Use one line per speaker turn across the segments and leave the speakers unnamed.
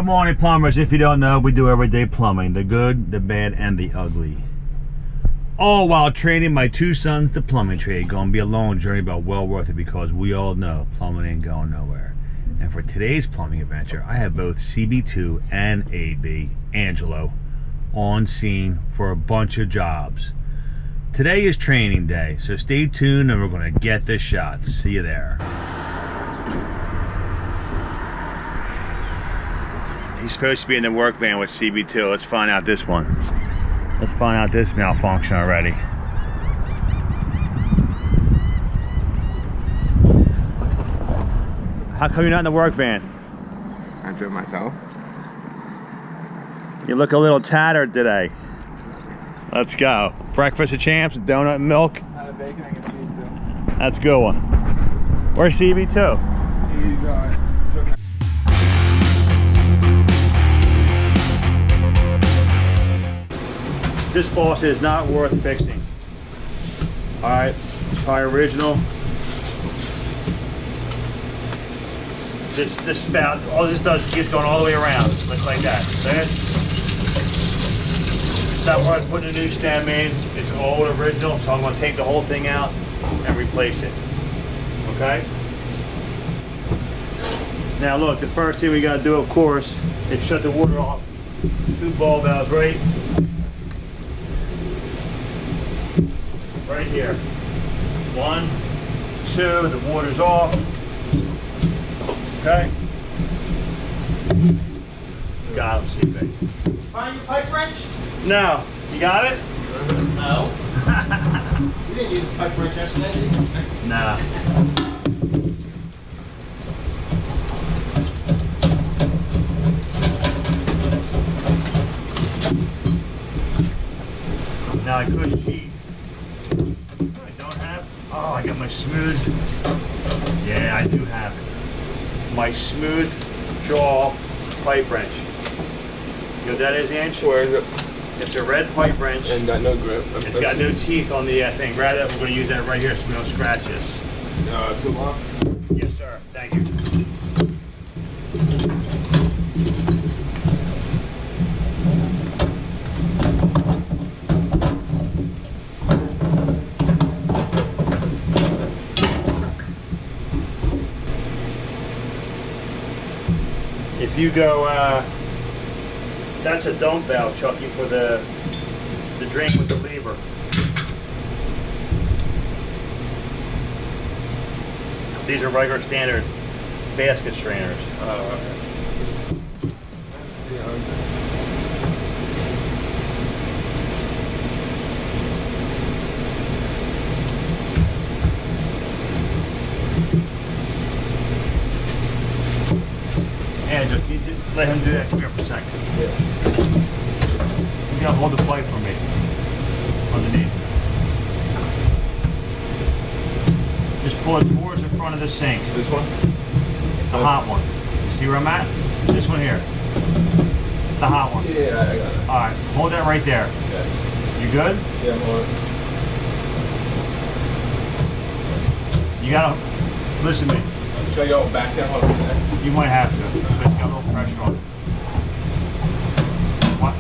Good morning, plumbers. If you don't know, we do everyday plumbing, the good, the bad, and the ugly. All while training my two sons to plumbing trade. Gonna be a long journey, but well worth it because we all know plumbing ain't going nowhere. And for today's plumbing adventure, I have both CB2 and AB, Angelo, on scene for a bunch of jobs. Today is training day, so stay tuned and we're gonna get the shots. See you there. He's supposed to be in the work van with CB2. Let's find out this one. Let's find out this malfunction already. How come you're not in the work van?
I drove myself.
You look a little tattered today. Let's go. Breakfast of champs, donut and milk.
Bacon, I can see too.
That's a good one. Where's CB2? This faucet is not worth fixing. Alright, it's probably original. This spout, all this does is get going all the way around. Looks like that. See it? It's not worth putting a new stem in. It's old, original, so I'm going to take the whole thing out and replace it. Okay? Now look, the first thing we got to do, of course, is shut the water off. Two ball valves, right here. 1, 2, the water's off. Okay? Got him, CB.
Find your pipe wrench?
No. You got it?
No. You didn't use a pipe wrench yesterday, did you?
Nah. Now I could cheat. I don't have. Oh, I got my smooth. Yeah, I do have it. My smooth jaw pipe wrench. You know what that is, Ange?
Where is it?
It's a red pipe wrench.
And got no grip.
It's got no teeth on the thing. Rather, we're going to use that right here so we don't scratch this.
Too long?
Yes, sir. Thank you. If you go, that's a dump valve, Chucky, for the drain with the lever. These are regular standard basket strainers. And just let him do that. Come here for a second.
Yeah.
You gotta hold the pipe for me. Underneath. Just pull it towards the front of the sink.
This one?
The hot one. You see where I'm at? This one here. The hot one.
Yeah, I got it.
Alright, hold that right there.
Okay.
You good?
Yeah, I'm on it.
You gotta listen to me.
Should I go back down one there?
You might have to, but it's got a little pressure on it. What?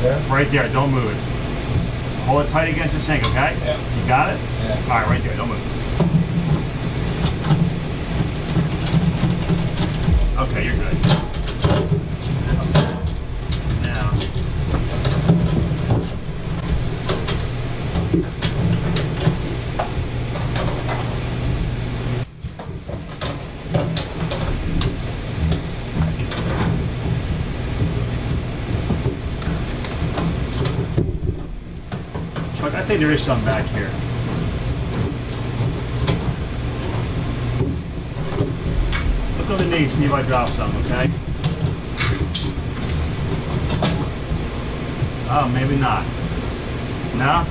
Yeah.
Right there, don't move it. Hold it tight against the sink, okay?
Yeah.
You got it?
Yeah.
Alright, right there, don't move. Okay, you're good. Now. Chuck, I think there is some back here. Look underneath, see if I drop some, okay? Oh, maybe not. No?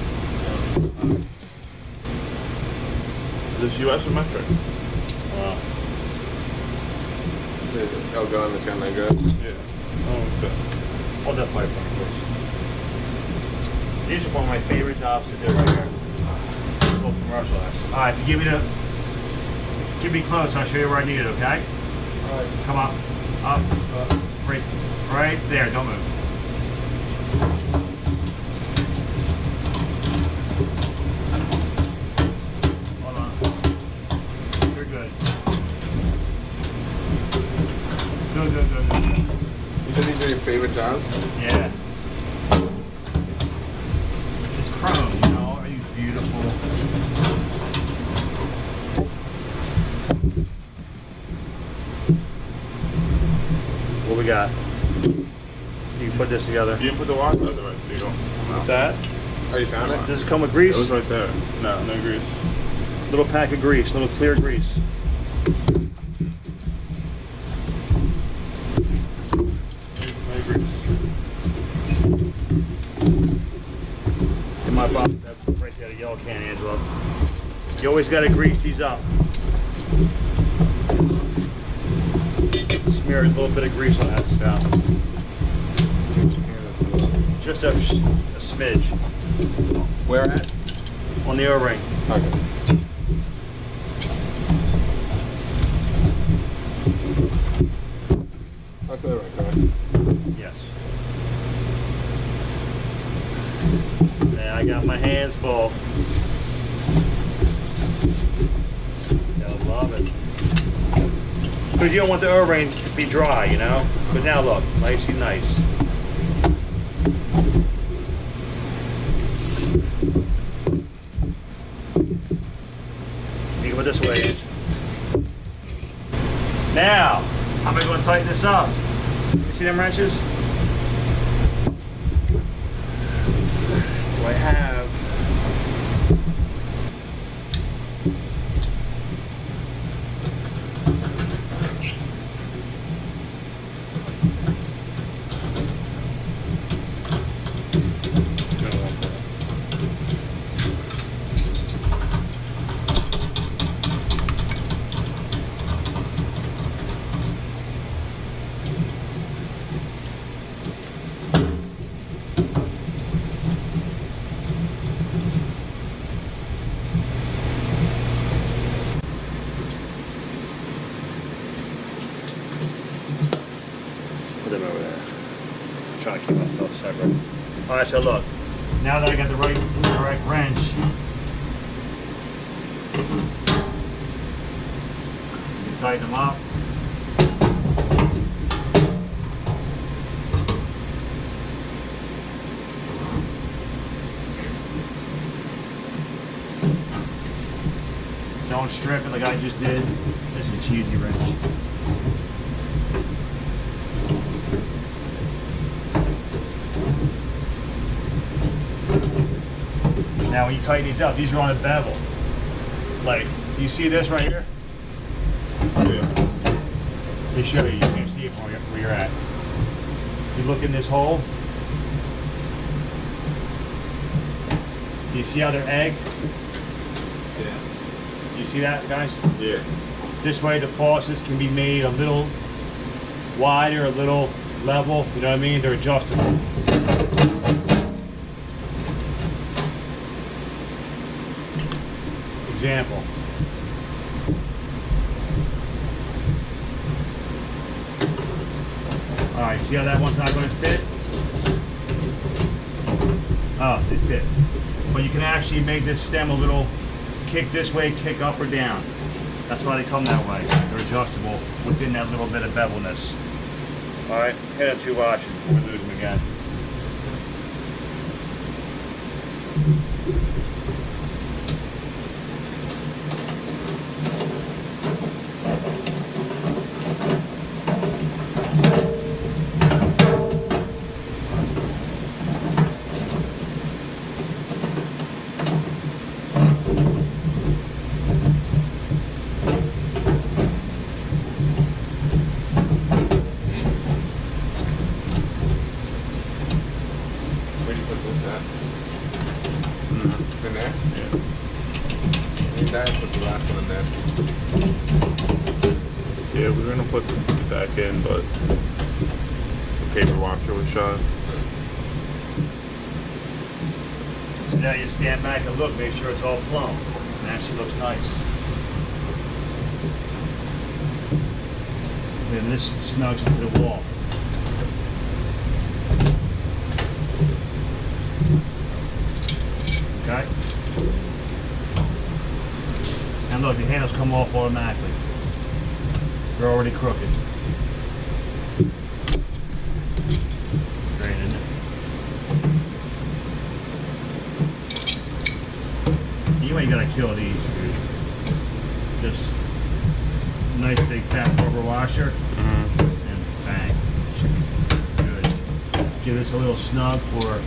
Is this US or metric? Oh, God, it's got no grip. Yeah. Oh, okay.
Hold that pipe on, please. These are one of my favorite jobs to do right here. Little commercial. Alright, if you give me the Keep me close. I'll show you where I need it. Okay?
All right.
Come up. Right there. Don't move. Hold on. You're good. Good.
You said these are your favorite jobs?
Yeah. It's chrome, you know. Are you beautiful? What we got? You can put this together.
You didn't put the washer out there, right? You don't.
What's that?
Oh, you found it?
Does it come with grease?
It was right there. No, no grease.
Little pack of grease, little clear grease.
No grease.
In my box, that's right there, the yellow can, Angelo. You always got to grease these up. Smear a little bit of grease on that stuff. Just a smidge
Where at?
on the O-ring.
Okay. That's it right, correct?
Yes. And I got my hands full. I love it. Because you don't want the O-ring to be dry, you know? But now look, nicey nice. You can put this away, Ange. Now, how am I going to tighten this up? You see them wrenches? Do I have? Put them over there. I'm trying to keep myself separate. Alright, so look. Now that I got the right wrench, you can tighten them up. Don't strip it like I just did. This is a cheesy wrench. Now when you tighten these up, these are on a bevel. Like, you see this right here?
Yeah.
Let me show you. You can see it from where you're at. You look in this hole. Do you see how they're egged?
Yeah.
You see that, guys?
Yeah.
This way the faucets can be made a little wider, a little level. You know what I mean? They're adjustable. Example. Alright, see how that one's not going to fit? Oh, it fit. But you can actually make this stem a little kick this way, kick up or down. That's why they come that way. They're adjustable within that little bit of bevelness. Alright, hit them 2 options before we lose them again.
Where do you put this at? In there?
Yeah.
In there, put the last one in there.
Yeah, we're gonna put it back in, but the paper washer was shot.
So now you stand back and look, make sure it's all plumb. It actually looks nice. Then this snugs into the wall. Okay? And look, the handles come off automatically. They're already crooked. Great, isn't it? You ain't gotta kill these, dude. Just nice big fat rubber washer and bang. Good. Give this a little snug for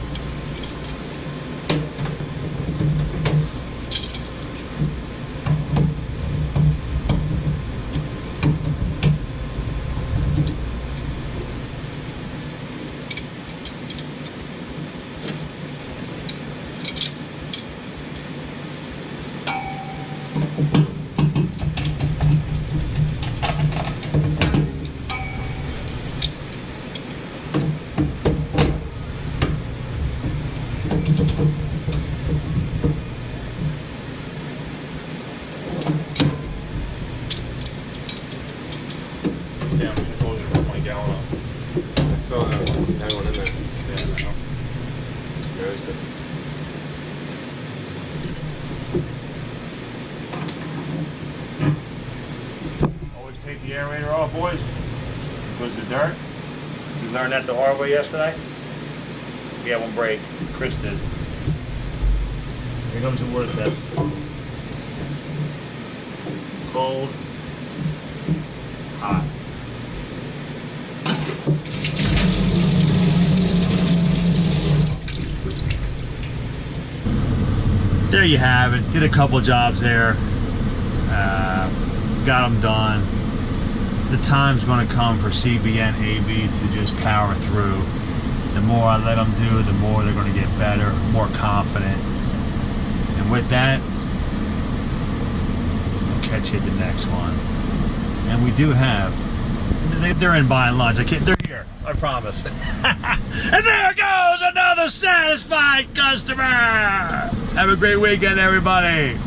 Damn, I told you to put my gallon up.
I saw that one. Had one in there.
Yeah, I know.
Noticed it.
always take the aerator off, boys. Because the dirt. You learned that the hard way yesterday? We had one break. Chris did. Here comes the water test. Cold. Hot. There you have it. Did a couple jobs there. Got them done. The time's going to come for CB and AB to just power through. The more I let them do, the more they're going to get better, more confident. And with that, I'll catch you at the next one. And we do have, they're in buying lunch. They're here, I promise. And there goes another satisfied customer. Have a great weekend, everybody.